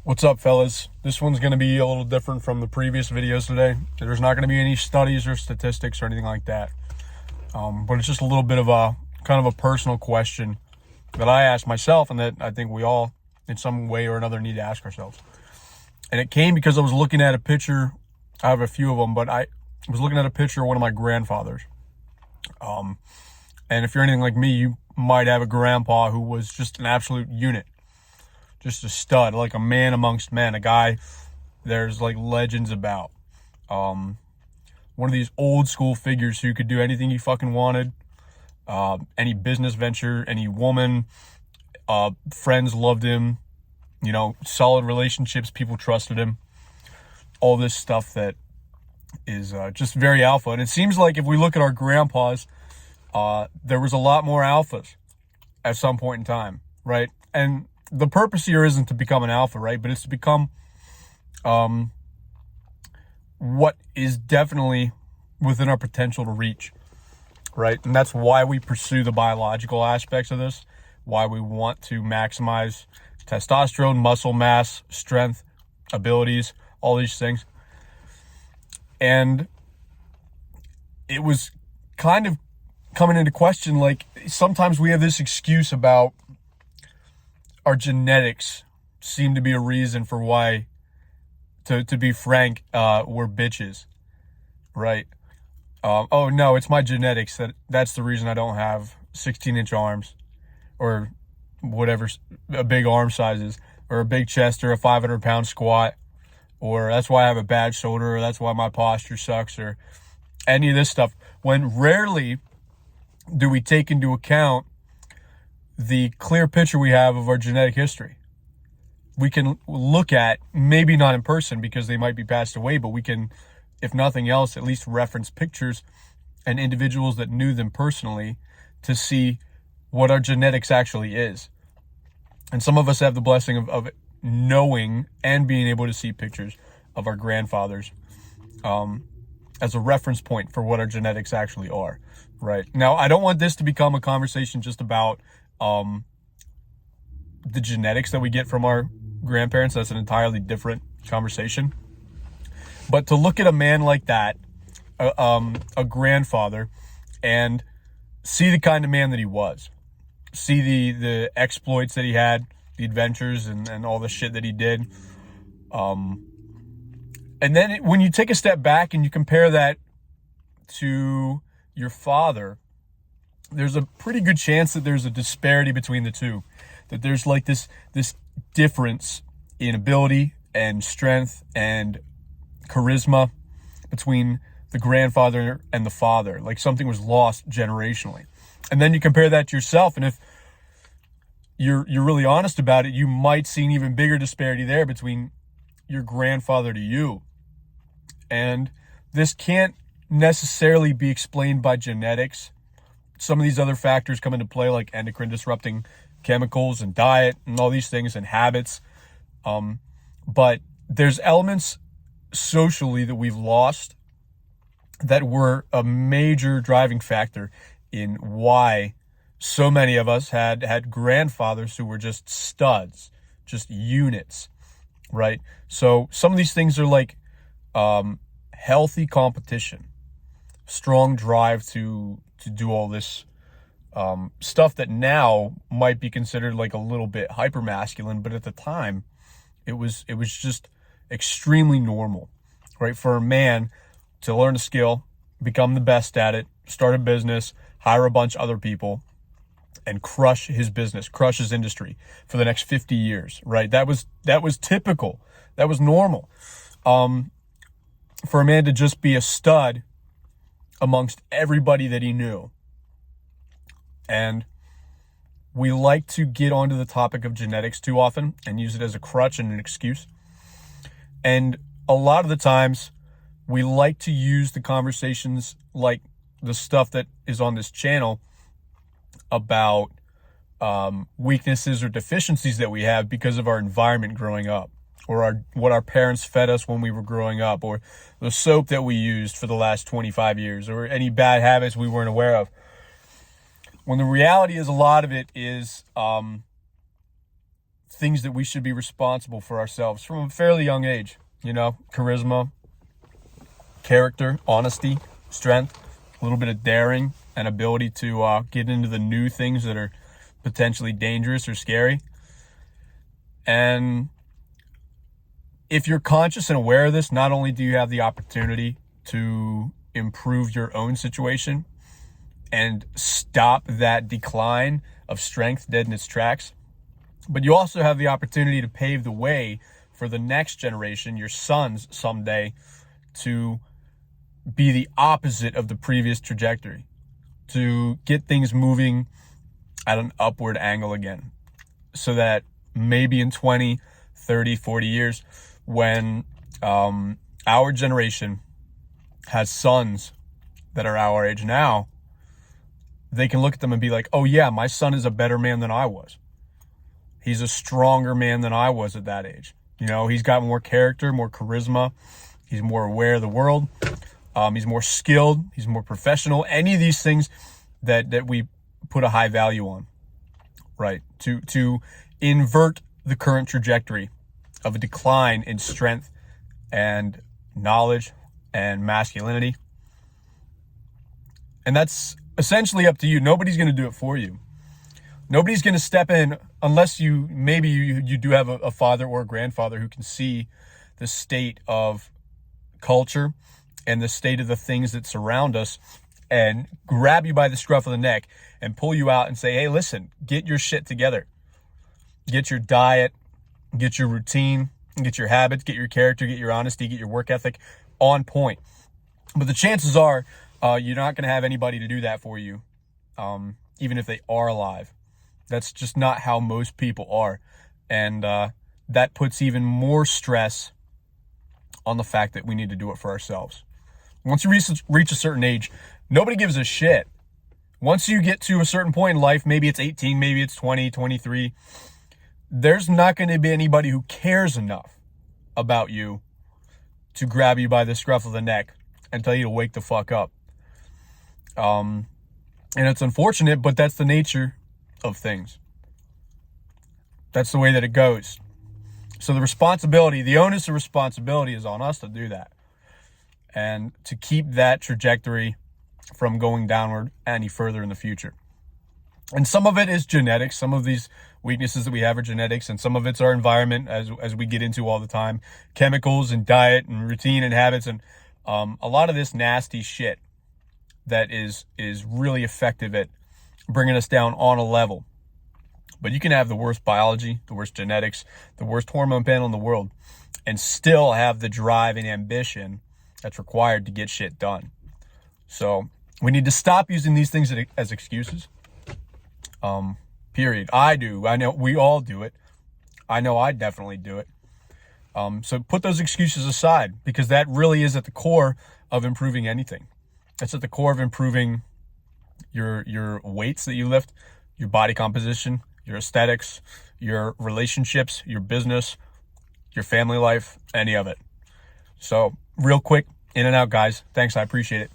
What's up, fellas? This one's going to be a little different from the previous videos today. There's not going to be any studies or statistics or anything like that. But it's just a little bit of a kind of a personal question that I asked myself and that I think we all, in some way or another, need to ask ourselves. And it came because I was looking at a picture. I have a few of them, but I was looking at a picture of one of my grandfathers. And if you're anything like me, you might have a grandpa who was just an absolute unit. Just a stud, like a man amongst men, a guy there's like legends about. One of these old school figures who could do anything he fucking wanted. Any business venture, any woman, friends loved him, solid relationships, people trusted him. All this stuff that is just very alpha. And it seems like if we look at our grandpas, there was a lot more alphas at some point in time, right? And the purpose here isn't to become an alpha, right? But it's to become what is definitely within our potential to reach, right? And that's why we pursue the biological aspects of this, why we want to maximize testosterone, muscle mass, strength, abilities, all these things. And it was kind of coming into question, like sometimes we have this excuse about our genetics seem to be a reason for why, to be frank, we're bitches, right? Oh no, it's my genetics that's the reason I don't have 16-inch arms or whatever a big arm size is, or a big chest, or a 500-pound squat, or that's why I have a bad shoulder, or that's why my posture sucks, or any of this stuff, when rarely do we take into account the clear picture we have of our genetic history. We can look at, maybe not in person because they might be passed away, but we can, if nothing else, at least reference pictures and individuals that knew them personally to see what our genetics actually is. And some of us have the blessing of knowing and being able to see pictures of our grandfathers as a reference point for what our genetics actually are, right? Now, I don't want this to become a conversation just about the genetics that we get from our grandparents. That's an entirely different conversation. But to look at a man like that, a grandfather, and see the kind of man that he was, see the exploits that he had, the adventures and all the shit that he did. And then when you take a step back and you compare that to your father, there's a pretty good chance that there's a disparity between the two, that there's like this difference in ability and strength and charisma between the grandfather and the father, like something was lost generationally. And then you compare that to yourself, and if you're really honest about it, you might see an even bigger disparity there between your grandfather to you. And this can't necessarily be explained by genetics. Some of these other factors come into play, like endocrine disrupting chemicals and diet and all these things and habits. But there's elements socially that we've lost that were a major driving factor in why so many of us had grandfathers who were just studs, just units, right? So some of these things are like healthy competition, strong drive to do all this stuff that now might be considered like a little bit hyper masculine, but at the time it was just extremely normal, right? For a man to learn a skill, become the best at it, start a business, hire a bunch of other people, and crush his business, crush his industry for the next 50 years, right? That was typical. That was normal. For a man to just be a stud amongst everybody that he knew. And we like to get onto the topic of genetics too often and use it as a crutch and an excuse. And a lot of the times we like to use the conversations like the stuff that is on this channel about weaknesses or deficiencies that we have because of our environment growing up, or what our parents fed us when we were growing up, or the soap that we used for the last 25 years, or any bad habits we weren't aware of. When the reality is a lot of it is things that we should be responsible for ourselves from a fairly young age. Charisma, character, honesty, strength, a little bit of daring, and ability to get into the new things that are potentially dangerous or scary. And if you're conscious and aware of this, not only do you have the opportunity to improve your own situation and stop that decline of strength dead in its tracks, but you also have the opportunity to pave the way for the next generation, your sons someday, to be the opposite of the previous trajectory, to get things moving at an upward angle again, so that maybe in 20, 30, 40 years, when our generation has sons that are our age now, they can look at them and be like, oh yeah, my son is a better man than I was. He's a stronger man than I was at that age. He's got more character, more charisma. He's more aware of the world. He's more skilled. He's more professional. Any of these things that we put a high value on, right? To invert the current trajectory of a decline in strength and knowledge and masculinity. And that's essentially up to you. Nobody's going to do it for you. Nobody's going to step in unless you do have a father or a grandfather who can see the state of culture and the state of the things that surround us and grab you by the scruff of the neck and pull you out and say, hey, listen, get your shit together. Get your diet, get your routine, get your habits, get your character, get your honesty, get your work ethic on point. But the chances are you're not going to have anybody to do that for you, even if they are alive. That's just not how most people are. And that puts even more stress on the fact that we need to do it for ourselves. Once you reach a certain age, nobody gives a shit. Once you get to a certain point in life, maybe it's 18, maybe it's 20, 23, there's not going to be anybody who cares enough about you to grab you by the scruff of the neck and tell you to wake the fuck up. And it's unfortunate, but that's the nature of things. That's the way that it goes. So the onus of responsibility is on us to do that and to keep that trajectory from going downward any further in the future. And some of it is genetics. Some of these weaknesses that we have are genetics, and some of it's our environment, as we get into all the time, chemicals and diet and routine and habits, and a lot of this nasty shit that is really effective at bringing us down on a level. But you can have the worst biology, the worst genetics, the worst hormone panel in the world, and still have the drive and ambition that's required to get shit done. So we need to stop using these things as excuses. Period. I do. I know we all do it. I know I definitely do it. So put those excuses aside, because that really is at the core of improving anything. It's at the core of improving your weights that you lift, your body composition, your aesthetics, your relationships, your business, your family life, any of it. So real quick, in and out, guys. Thanks. I appreciate it.